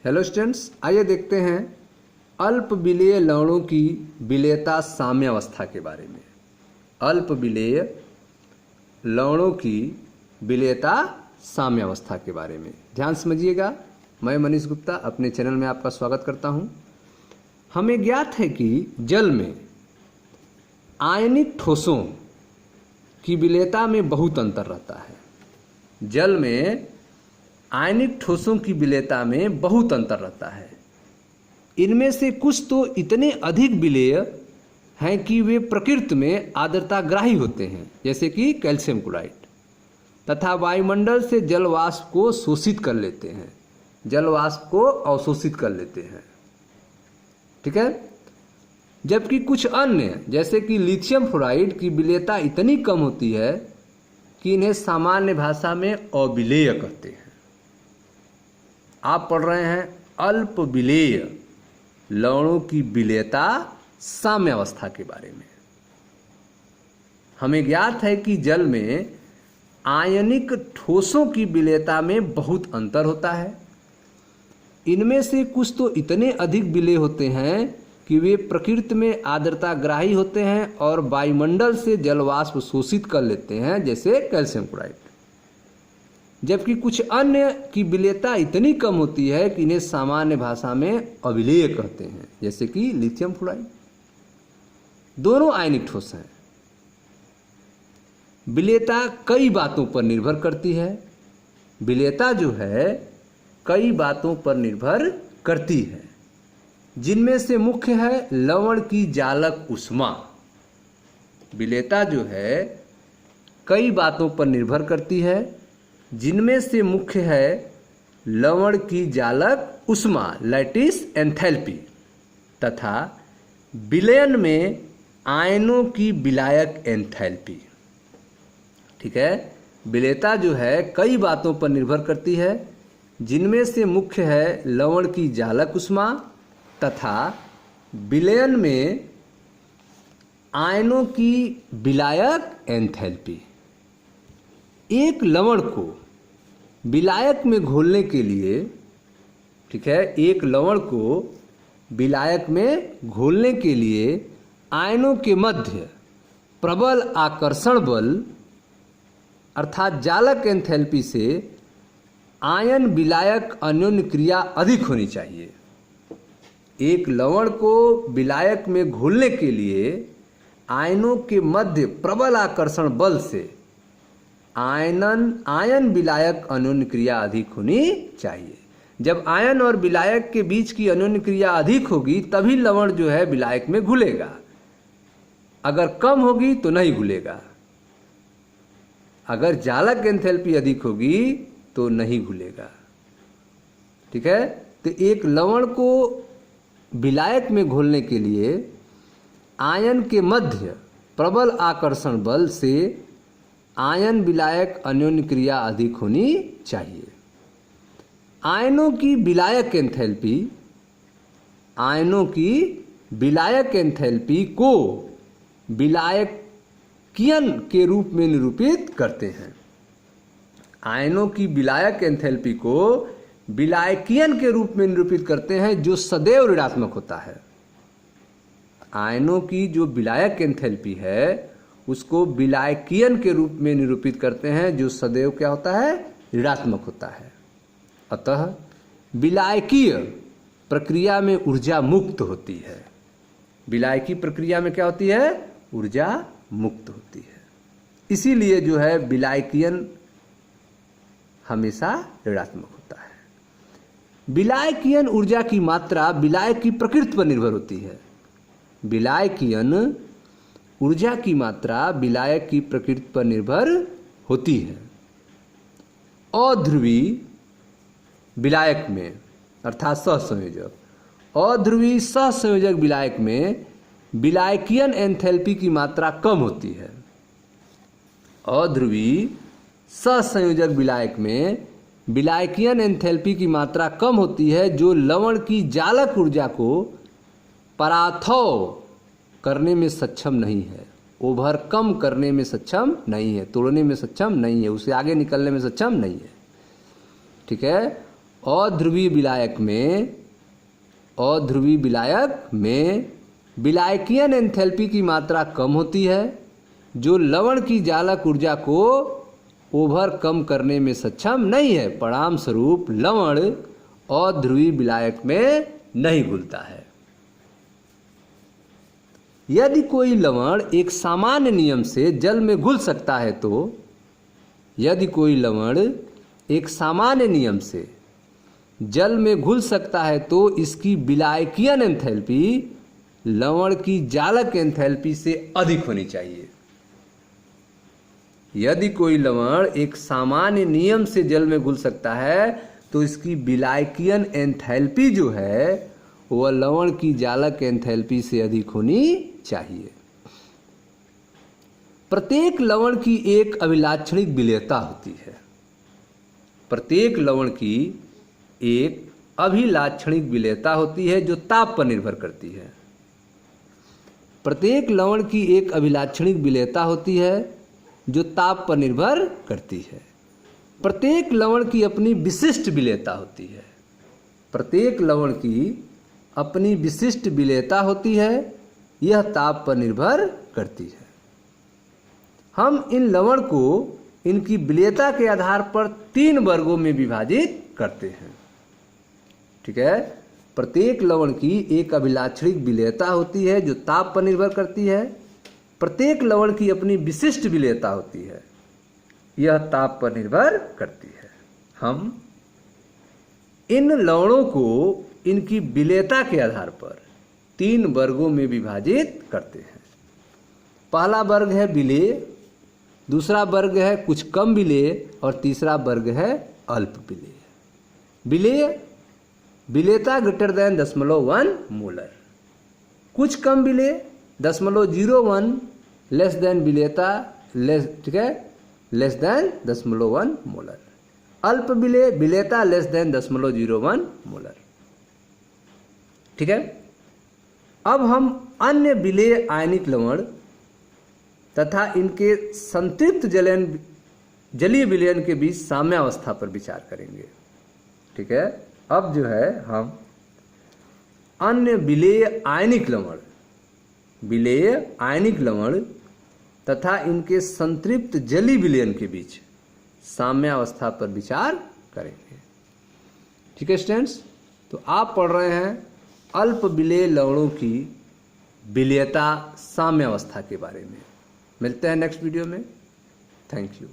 Hello students, आइए देखते हैं अल्प विलेय लवणों की विलेयता साम्यावस्था के बारे में। अल्प विलेय लवणों की विलेयता साम्यावस्था के बारे में ध्यान समझिएगा। मैं मनीष गुप्ता अपने चैनल में आपका स्वागत करता हूं। हमें ज्ञात है कि जल में आयनिक ठोसों की विलेयता में बहुत अंतर रहता है। जल में आयनिक ठोसों की विलेयता में बहुत अंतर रहता है। इनमें से कुछ तो इतने अधिक विलेय हैं कि वे प्रकृति में आर्द्रताग्राही होते हैं, जैसे कि कैल्शियम क्लोराइड, तथा वायुमंडल से जल वाष्प को शोषित कर लेते हैं, जल वाष्प को अवशोषित कर लेते हैं। ठीक है। जबकि कुछ अन्य जैसे कि लिथियम फ्लोराइड की विलेयता इतनी कम होती है कि इन्हें सामान्य भाषा में अविलेय कहते हैं। आप पढ़ रहे हैं अल्प विलेय लवणों की विलेयता साम्यावस्था के बारे में। हमें ज्ञात है कि जल में आयनिक ठोसों की विलेयता में बहुत अंतर होता है। इनमें से कुछ तो इतने अधिक विलेय होते हैं कि वे प्रकृति में आर्द्रताग्राही होते हैं और वायुमंडल से जल वाष्प शोषित कर लेते हैं, जैसे कैल्शियम क्लोराइड। जबकि कुछ अन्य की विलेयता इतनी कम होती है कि इन्हें सामान्य भाषा में अविलेय कहते हैं, जैसे कि लिथियम फ्लोराइड। दोनों आयनिक ठोस हैं। विलेयता कई बातों पर निर्भर करती है। विलेयता जो है कई बातों पर निर्भर करती है, जिनमें से मुख्य है लवण की जालक ऊष्मा। विलेयता जो है कई बातों पर निर्भर करती है, जिनमें से मुख्य है लवण की जालक ऊष्मा, लैटिस एंथैल्पी, तथा विलयन में आयनों की विलायक एंथैल्पी। ठीक है। विलेयता जो है कई बातों पर निर्भर करती है, जिनमें से मुख्य है लवण की जालक ऊष्मा तथा विलयन में आयनों की विलायक एंथैल्पी। एक लवण को विलायक में घोलने के लिए, ठीक है, एक लवण को विलायक में घोलने के लिए आयनों के मध्य प्रबल आकर्षण बल अर्थात जालक एंथैल्पी से आयन विलायक अन्योन्य क्रिया अधिक होनी चाहिए। एक लवण को विलायक में घोलने के लिए आयनों के मध्य प्रबल आकर्षण बल से आयन विलायक अन्योन्य क्रिया अधिक होनी चाहिए। जब आयन और विलायक के बीच की अन्योन्य क्रिया अधिक होगी तभी लवण जो है विलायक में घुलेगा। अगर कम होगी तो नहीं घुलेगा। अगर जालक एंथैल्पी अधिक होगी तो नहीं घुलेगा। ठीक है। तो एक लवण को विलायक में घोलने के लिए आयन के मध्य प्रबल आकर्षण बल से आयन विलायक अन्योन्य क्रिया अधिक होनी चाहिए। आयनों की विलायक एंथैल्पी, आयनों की विलायक एंथैल्पी को विलायकियन के रूप में निरूपित करते हैं। आयनों की विलायक एंथैल्पी को विलायकियन के रूप में निरूपित करते हैं, जो सदैव ऋणात्मक होता है। आयनों की जो विलायक एंथैल्पी है उसको विलायकियन के रूप में निरूपित करते हैं, जो सदैव क्या होता है, ऋणात्मक होता है। अतः विलायकीय प्रक्रिया में ऊर्जा मुक्त होती है। विलायकी प्रक्रिया में क्या होती है, ऊर्जा मुक्त होती है। इसीलिए जो है विलायकियन हमेशा ऋणात्मक होता है। विलायकियन ऊर्जा की मात्रा विलायक की प्रकृति पर निर्भर होती है। विलायकियन ऊर्जा की मात्रा विलायक की प्रकृति पर निर्भर होती है। अध्रुवी विलायक में अर्थात सहसंयोजक, अध्रुवी सहसंयोजक विलायक में विलायकियन एंथैल्पी की मात्रा कम होती है। अध्रुवी सहसंयोजक विलायक में विलायकियन एंथैल्पी की मात्रा कम होती है, जो लवण की जालक ऊर्जा को पराथव करने में सक्षम नहीं है, ओवरकम करने में सक्षम नहीं है, तोड़ने में सक्षम नहीं है, उसे आगे निकलने में सक्षम नहीं है। ठीक है। अध्रुवीय विलायक में विलायकीयन एंथैल्पी की मात्रा कम होती है, जो लवण की जालक ऊर्जा को ओवरकम करने में सक्षम नहीं है। परिणाम स्वरूप लवण अध्रुवीय विलायक में नहीं घुलता है। यदि कोई लवण एक सामान्य नियम से जल में घुल सकता है तो इसकी विलायकीयन एंथैल्पी लवण की जालक एंथैल्पी से अधिक होनी चाहिए। यदि कोई लवण एक सामान्य नियम से जल में घुल सकता है तो इसकी विलायकीयन एंथैल्पी जो है वह लवण की जालक एंथैल्पी से अधिक होनी चाहिए। प्रत्येक लवण की एक अभिलाक्षणिक विलेयता होती है। प्रत्येक लवण की एक अभिलाक्षणिक विलेयता होती है जो ताप पर निर्भर करती है। प्रत्येक लवण की एक अभिलाक्षणिक विलेयता होती है जो ताप पर निर्भर करती है। प्रत्येक लवण की अपनी विशिष्ट विलेयता होती है। प्रत्येक लवण की अपनी विशिष्ट विलेयता होती है, यह ताप पर निर्भर करती है। हम इन लवण को इनकी विलेयता के आधार पर 3 वर्गों में विभाजित करते हैं। ठीक है, प्रत्येक लवण की एक अभिलाक्षणिक विलेयता होती है जो ताप पर निर्भर करती है। प्रत्येक लवण की अपनी विशिष्ट विलेयता होती है, यह ताप पर निर्भर करती है। हम इन लवणों को इनकी विलेयता के आधार पर 3 वर्गों में विभाजित करते हैं। पहला वर्ग है विलेय, दूसरा वर्ग है कुछ कम विलेय और तीसरा वर्ग है अल्प विलेय। विलेय विलेयता ग्रेटर देन 0.1 मोलर। कुछ कम विलेय 0.01 लेस देन विलेयता ठीक है लेस देन 0.1 मोलर। अल्प विलेय विलेयता लेस देन 0.01 मोलर। ठीक है, अब हम अन्य विलेय आयनिक लवण तथा इनके संतृप्त जलीय विलयन के बीच साम्यावस्था पर विचार करेंगे। ठीक है, अब जो है हम अन्य विलेय आयनिक लवण तथा इनके संतृप्त जलीय विलयन के बीच साम्यावस्था पर विचार करेंगे। ठीक है स्टूडेंट्स, तो आप पढ़ रहे हैं अल्प विलेय लवणों की विलेयता साम्यावस्था के बारे में। मिलते हैं नेक्स्ट वीडियो में। Thank you.